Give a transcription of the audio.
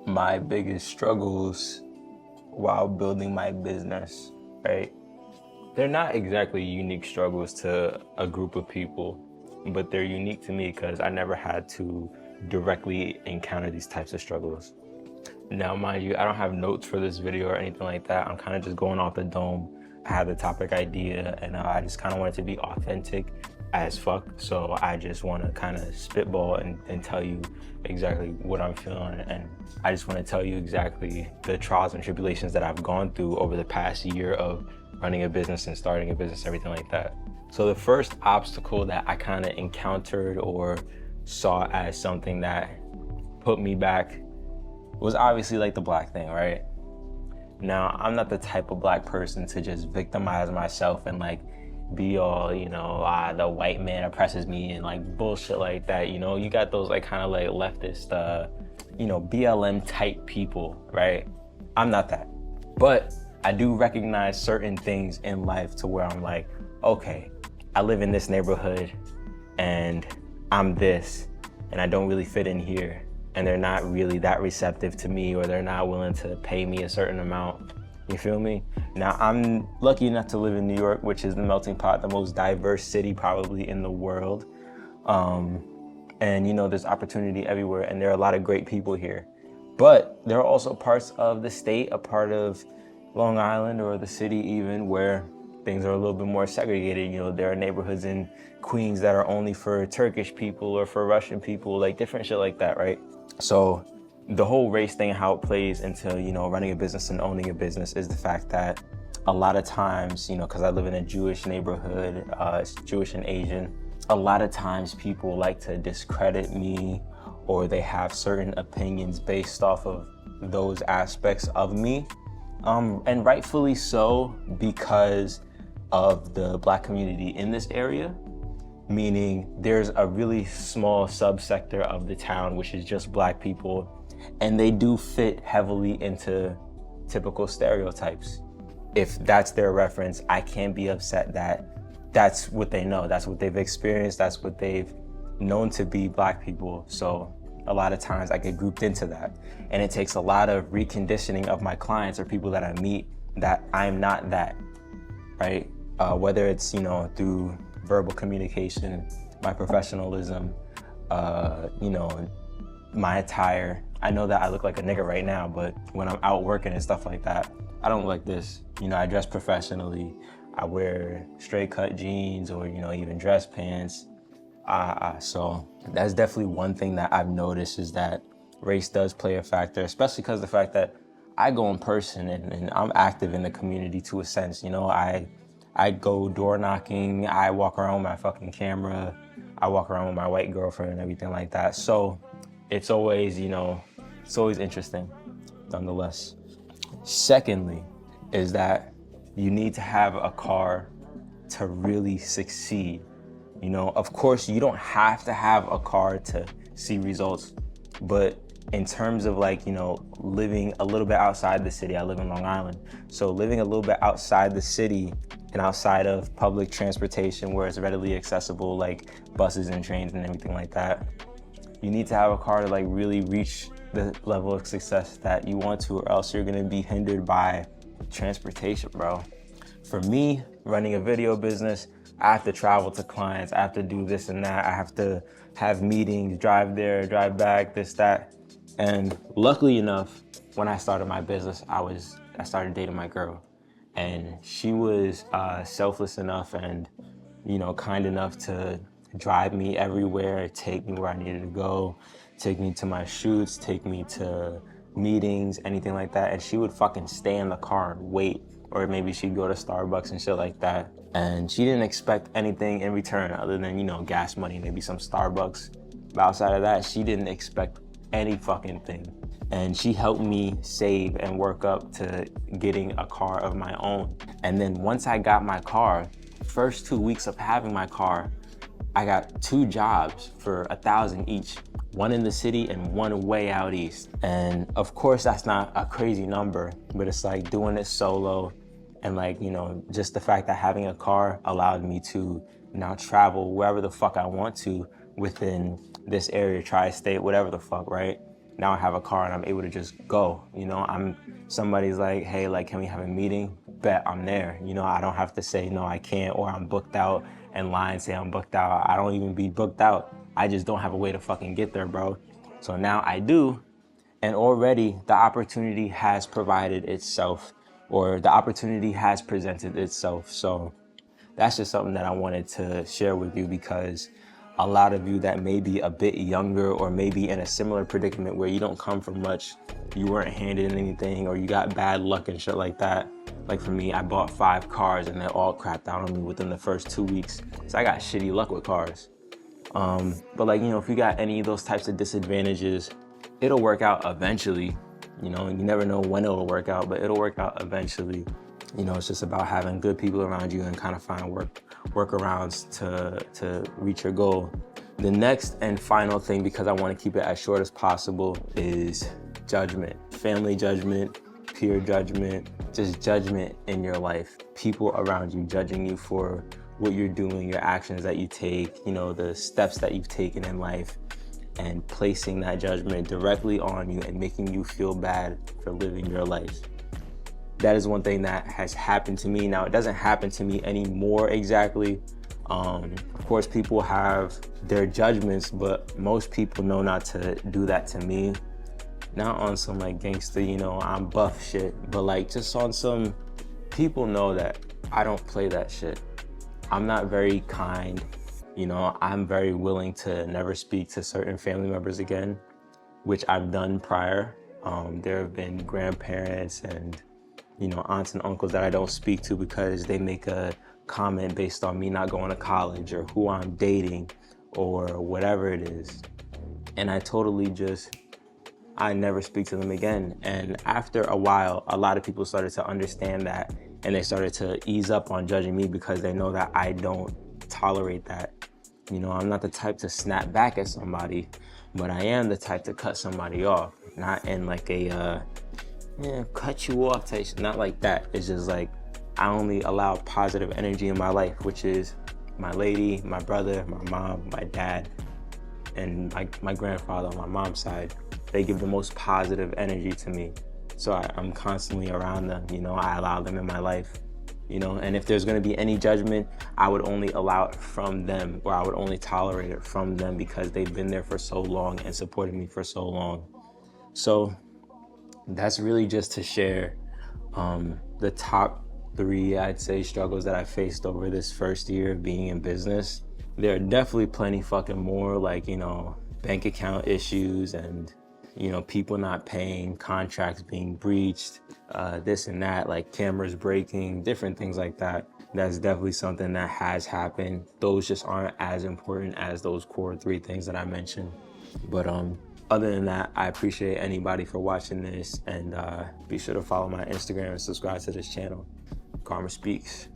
my biggest struggles while building my business, right? They're not exactly unique struggles to a group of people, but they're unique to me because I never had to directly encounter these types of struggles. Now, mind you, I don't have notes for this video or anything like that. I'm kind of just going off the dome. I had the topic idea and I just kind of wanted to be authentic as fuck. So I just want to kind of spitball and tell you exactly what I'm feeling. And I just want to tell you exactly the trials and tribulations that I've gone through over the past year of running a business and starting a business, everything like that. So the first obstacle that I kind of encountered or saw as something that put me back was obviously like the black thing, right? Now, I'm not the type of black person to just victimize myself and like be all, the white man oppresses me and like bullshit like that. You got those like kind of like leftist, BLM type people, right? I'm not that. But I do recognize certain things in life to where I'm like, okay, I live in this neighborhood and I'm this and I don't really fit in here. And they're not really that receptive to me, or they're not willing to pay me a certain amount. You feel me? Now, I'm lucky enough to live in New York, which is the melting pot, the most diverse city probably in the world. And there's opportunity everywhere, and there are a lot of great people here. But there are also parts of the state, a part of Long Island or the city even, where things are a little bit more segregated. There are neighborhoods in Queens that are only for Turkish people or for Russian people, like different shit like that, right? So the whole race thing, how it plays into, running a business and owning a business is the fact that a lot of times, because I live in a Jewish neighborhood, it's Jewish and Asian, a lot of times people like to discredit me, or they have certain opinions based off of those aspects of me. And rightfully so, because of the black community in this area. Meaning there's a really small subsector of the town which is just black people, and they do fit heavily into typical stereotypes. If that's their reference, I can't be upset that that's what they know, that's what they've experienced, that's what they've known to be black people. So a lot of times I get grouped into that, and it takes a lot of reconditioning of my clients or people that I meet that I'm not that, right? Whether it's through verbal communication, my professionalism, my attire. I know that I look like a nigga right now, but when I'm out working and stuff like that, I don't look like this. I dress professionally. I wear straight cut jeans or, even dress pants. So that's definitely one thing that I've noticed, is that race does play a factor, especially because the fact that I go in person and I'm active in the community to a sense. I go door knocking, I walk around with my fucking camera, I walk around with my white girlfriend and everything like that. So it's always, it's always interesting, nonetheless. Secondly, is that you need to have a car to really succeed. Of course, you don't have to have a car to see results, but in terms of living a little bit outside the city, I live in Long Island. So living a little bit outside the city and outside of public transportation where it's readily accessible, like buses and trains and everything like that, you need to have a car to really reach the level of success that you want to, or else you're gonna be hindered by transportation, bro. For me, running a video business, I have to travel to clients, I have to do this and that, I have to have meetings, drive there, drive back, this, that. And luckily enough, when I started my business, I started dating my girl. And she was selfless enough and, kind enough to drive me everywhere, take me where I needed to go, take me to my shoots, take me to meetings, anything like that. And she would fucking stay in the car and wait. Or maybe she'd go to Starbucks and shit like that. And she didn't expect anything in return other than, gas money, maybe some Starbucks. But outside of that, she didn't expect any fucking thing. And she helped me save and work up to getting a car of my own. And then once I got my car, first 2 weeks of having my car, I got 2 jobs for $1,000 each, one in the city and one way out east. And of course, that's not a crazy number, but it's like doing it solo. And just the fact that having a car allowed me to now travel wherever the fuck I want to within this area, tri-state, whatever the fuck, right? Now I have a car and I'm able to just go. You know, somebody's like, hey, like, can we have a meeting? Bet, I'm there. You know, I don't have to say no, I can't, or I'm booked out and lie and say I'm booked out. I don't even be booked out. I just don't have a way to fucking get there, bro. So now I do, and already the opportunity has provided itself, or the opportunity has presented itself. So that's just something that I wanted to share with you, because a lot of you that may be a bit younger or maybe in a similar predicament where you don't come from much, you weren't handed anything, or you got bad luck and shit like that. Like for me, I bought 5 cars and they all crapped out on me within the first 2 weeks. So I got shitty luck with cars. But like, you know, if you got any of those types of disadvantages, it'll work out eventually. You know, and you never know when it'll work out, but it'll work out eventually. You know, it's just about having good people around you and kind of find workarounds to reach your goal. The next and final thing, because I want to keep it as short as possible, is judgment. Family judgment, peer judgment, just judgment in your life. People around you judging you for what you're doing, your actions that you take, you know, the steps that you've taken in life, and placing that judgment directly on you and making you feel bad for living your life. That is one thing that has happened to me. Now, it doesn't happen to me anymore exactly. Of course, people have their judgments, but most people know not to do that to me. Not on some like gangster, you know, I'm buff shit, but like just on some, people know that I don't play that shit. I'm not very kind. You know, I'm very willing to never speak to certain family members again, which I've done prior. There have been grandparents and, you know, aunts and uncles that I don't speak to because they make a comment based on me not going to college or who I'm dating or whatever it is. And I never speak to them again. And after a while, a lot of people started to understand that, and they started to ease up on judging me because they know that I don't tolerate that. You know, I'm not the type to snap back at somebody, but I am the type to cut somebody off. Not in like a, cut you off type, not like that. It's just like, I only allow positive energy in my life, which is my lady, my brother, my mom, my dad, and my grandfather on my mom's side. They give the most positive energy to me. So I'm constantly around them, you know, I allow them in my life, you know, and if there's gonna be any judgment, I would only allow it from them, or I would only tolerate it from them because they've been there for so long and supported me for so long. So that's really just to share the top 3, I'd say, struggles that I faced over this first year of being in business. There are definitely plenty fucking more, like, you know, bank account issues and, you know, people not paying, contracts being breached, this and that, like cameras breaking, different things like that. That's definitely something that has happened. Those just aren't as important as those core 3 things that I mentioned. But other than that, I appreciate anybody for watching this, and be sure to follow my Instagram and subscribe to this channel. Karma Speaks.